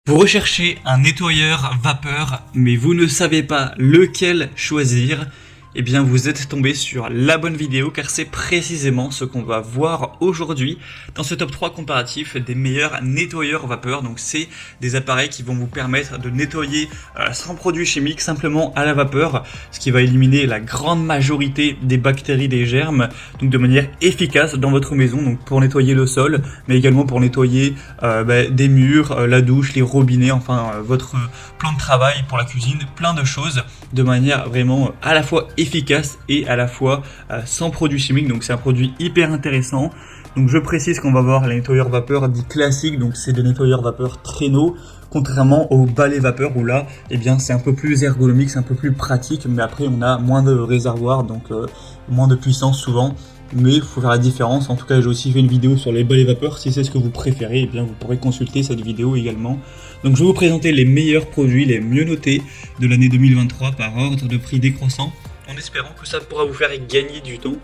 Vous recherchez un nettoyeur vapeur, mais vous ne savez pas lequel choisir. Eh bien, vous êtes tombé sur la bonne vidéo car c'est précisément ce qu'on va voir aujourd'hui dans ce top 3 comparatif des meilleurs nettoyeurs vapeur. Donc, c'est des appareils qui vont vous permettre de nettoyer sans produits chimiques, simplement à la vapeur, ce qui va éliminer la grande majorité des bactéries, des germes, donc de manière efficace dans votre maison. Donc, pour nettoyer le sol, mais également pour nettoyer des murs, la douche, les robinets, enfin votre plan de travail pour la cuisine, plein de choses de manière vraiment à la fois efficace et à la fois sans produits chimiques. Donc c'est un produit hyper intéressant. Donc je précise qu'on va voir les nettoyeurs vapeur dits classiques, donc c'est des nettoyeurs vapeur traîneau, contrairement aux balais vapeur où là eh bien c'est un peu plus ergonomique, c'est un peu plus pratique, mais après on a moins de réservoirs, donc moins de puissance souvent. Mais il faut faire la différence. En tout cas, j'ai aussi fait une vidéo sur les balais vapeur. Si c'est ce que vous préférez, eh bien vous pourrez consulter cette vidéo également. Donc je vais vous présenter les meilleurs produits, les mieux notés de l'année 2023 par ordre de prix décroissant, en espérant que ça pourra vous faire gagner du temps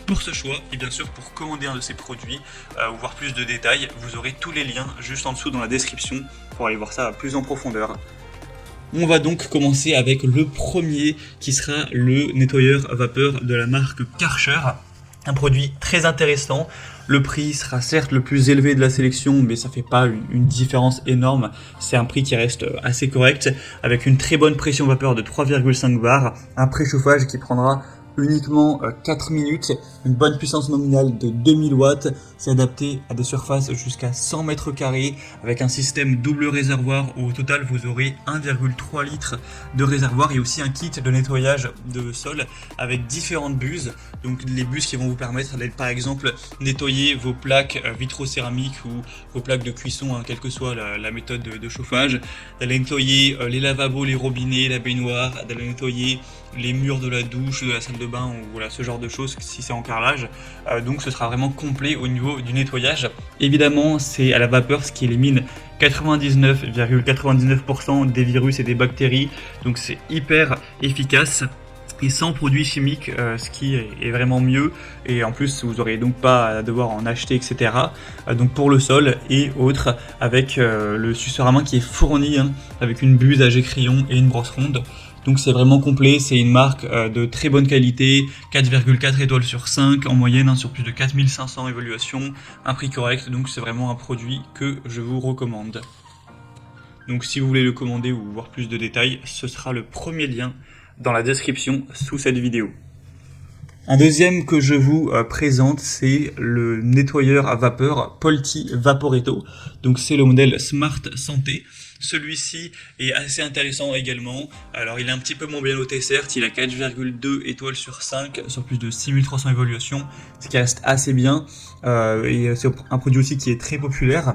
pour ce choix. Et bien sûr, pour commander un de ces produits ou voir plus de détails, vous aurez tous les liens juste en dessous dans la description pour aller voir ça plus en profondeur. On va donc commencer avec le premier qui sera le nettoyeur vapeur de la marque Karcher. Un produit très intéressant. Le prix sera certes le plus élevé de la sélection, mais ça fait pas une différence énorme. C'est un prix qui reste assez correct, avec une très bonne pression vapeur de 3,5 bars, un préchauffage qui prendra uniquement 4 minutes, une bonne puissance nominale de 2000 watts, c'est adapté à des surfaces jusqu'à 100 mètres carrés avec un système double réservoir où au total vous aurez 1,3 litres de réservoir et aussi un kit de nettoyage de sol avec différentes buses, donc les buses qui vont vous permettre d'aller par exemple nettoyer vos plaques vitrocéramiques ou vos plaques de cuisson, quelle que soit la méthode de chauffage, d'aller nettoyer les lavabos, les robinets, la baignoire, d'aller nettoyer les murs de la douche, de la salle de bain ou voilà ce genre de choses si c'est en carrelage. Donc ce sera vraiment complet au niveau du nettoyage. Évidemment, c'est à la vapeur, ce qui élimine 99,99% des virus et des bactéries. Donc c'est hyper efficace et sans produits chimiques, ce qui est vraiment mieux. Et en plus, vous n'aurez donc pas à devoir en acheter, etc. Donc pour le sol et autres, avec le suceur à main qui est fourni avec une buse à jet crayon et une brosse ronde. Donc c'est vraiment complet, c'est une marque de très bonne qualité, 4,4 étoiles sur 5 en moyenne, sur plus de 4500 évaluations, un prix correct, donc c'est vraiment un produit que je vous recommande. Donc si vous voulez le commander ou voir plus de détails, ce sera le premier lien dans la description sous cette vidéo. Un deuxième que je vous présente, c'est le nettoyeur à vapeur Polti Vaporetto. Donc c'est le modèle Smart Santé. Celui-ci est assez intéressant également. Alors il est un petit peu moins bien noté certes, il a 4,2 étoiles sur 5 sur plus de 6300 évaluations, ce qui reste assez bien. Et c'est un produit aussi qui est très populaire.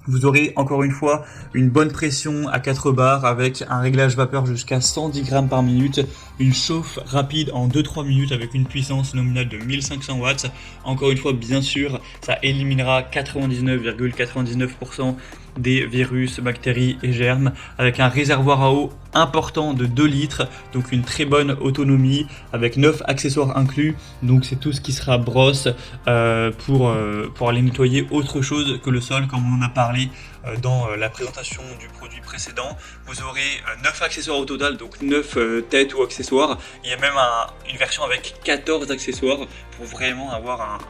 Vous aurez encore une fois une bonne pression à 4 bars avec un réglage vapeur jusqu'à 110 grammes par minute, une chauffe rapide en 2-3 minutes avec une puissance nominale de 1500 watts. Encore une fois, bien sûr, ça éliminera 99,99% des virus, bactéries et germes avec un réservoir à eau important de 2 litres, donc une très bonne autonomie avec 9 accessoires inclus. Donc c'est tout ce qui sera brosse pour aller nettoyer autre chose que le sol, comme on en a parlé dans la présentation du produit précédent. Vous aurez 9 accessoires au total, donc 9 têtes ou accessoires. Il y a même une version avec 14 accessoires pour vraiment avoir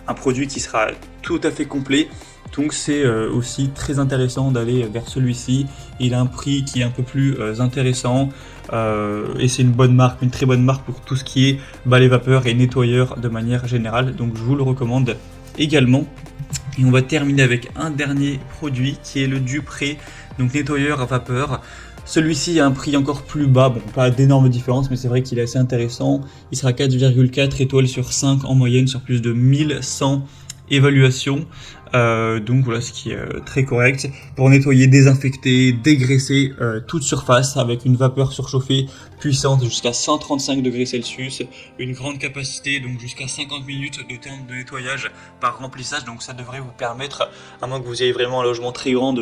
un produit qui sera tout à fait complet. Donc c'est aussi très intéressant d'aller vers celui-ci. Il a un prix qui est un peu plus intéressant et c'est une bonne marque, une très bonne marque pour tout ce qui est balai vapeur et nettoyeur de manière générale. Donc je vous le recommande également. Et on va terminer avec un dernier produit qui est le Dupré, donc nettoyeur à vapeur. Celui-ci a un prix encore plus bas, bon pas d'énormes différences, mais c'est vrai qu'il est assez intéressant. Il sera 4,4 étoiles sur 5 en moyenne sur plus de 1100 évaluations. Donc voilà, ce qui est très correct pour nettoyer, désinfecter, dégraisser toute surface avec une vapeur surchauffée puissante jusqu'à 135 degrés Celsius, une grande capacité, donc jusqu'à 50 minutes de temps de nettoyage par remplissage. Donc ça devrait vous permettre, à moins que vous ayez vraiment un logement très grand,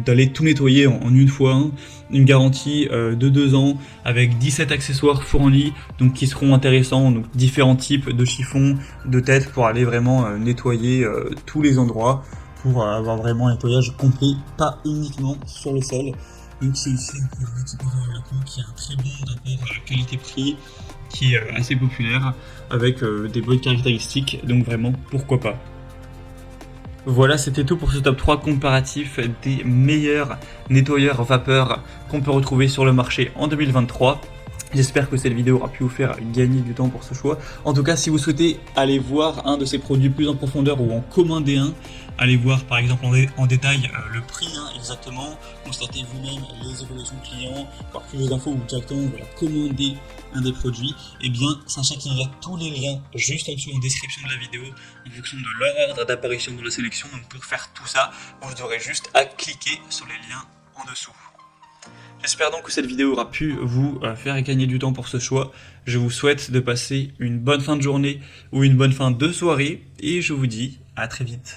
d'aller tout nettoyer en une fois. Une garantie de 2 ans avec 17 accessoires fournis, donc qui seront intéressants, donc différents types de chiffons, de têtes pour aller vraiment nettoyer tous les endroits. pour avoir vraiment un nettoyage complet, pas uniquement sur le sol. Donc c'est aussi un produit qui peut avoir la peau, qui a un très bon rapport qualité-prix, qui est assez populaire, avec des bonnes caractéristiques, donc vraiment pourquoi pas. Voilà, c'était tout pour ce top 3 comparatif des meilleurs nettoyeurs vapeur qu'on peut retrouver sur le marché en 2023. J'espère que cette vidéo aura pu vous faire gagner du temps pour ce choix. En tout cas, si vous souhaitez aller voir un de ces produits plus en profondeur ou en commander un, allez voir par exemple en détail le prix exactement, constatez vous-même les évolutions clients, voir plus d'infos ou directement commander un des produits, et bien sachez qu'il y a tous les liens juste en dessous en description de la vidéo en fonction de l'ordre d'apparition de la sélection. Donc pour faire tout ça, vous aurez juste à cliquer sur les liens en dessous. J'espère donc que cette vidéo aura pu vous faire gagner du temps pour ce choix. Je vous souhaite de passer une bonne fin de journée ou une bonne fin de soirée et je vous dis à très vite.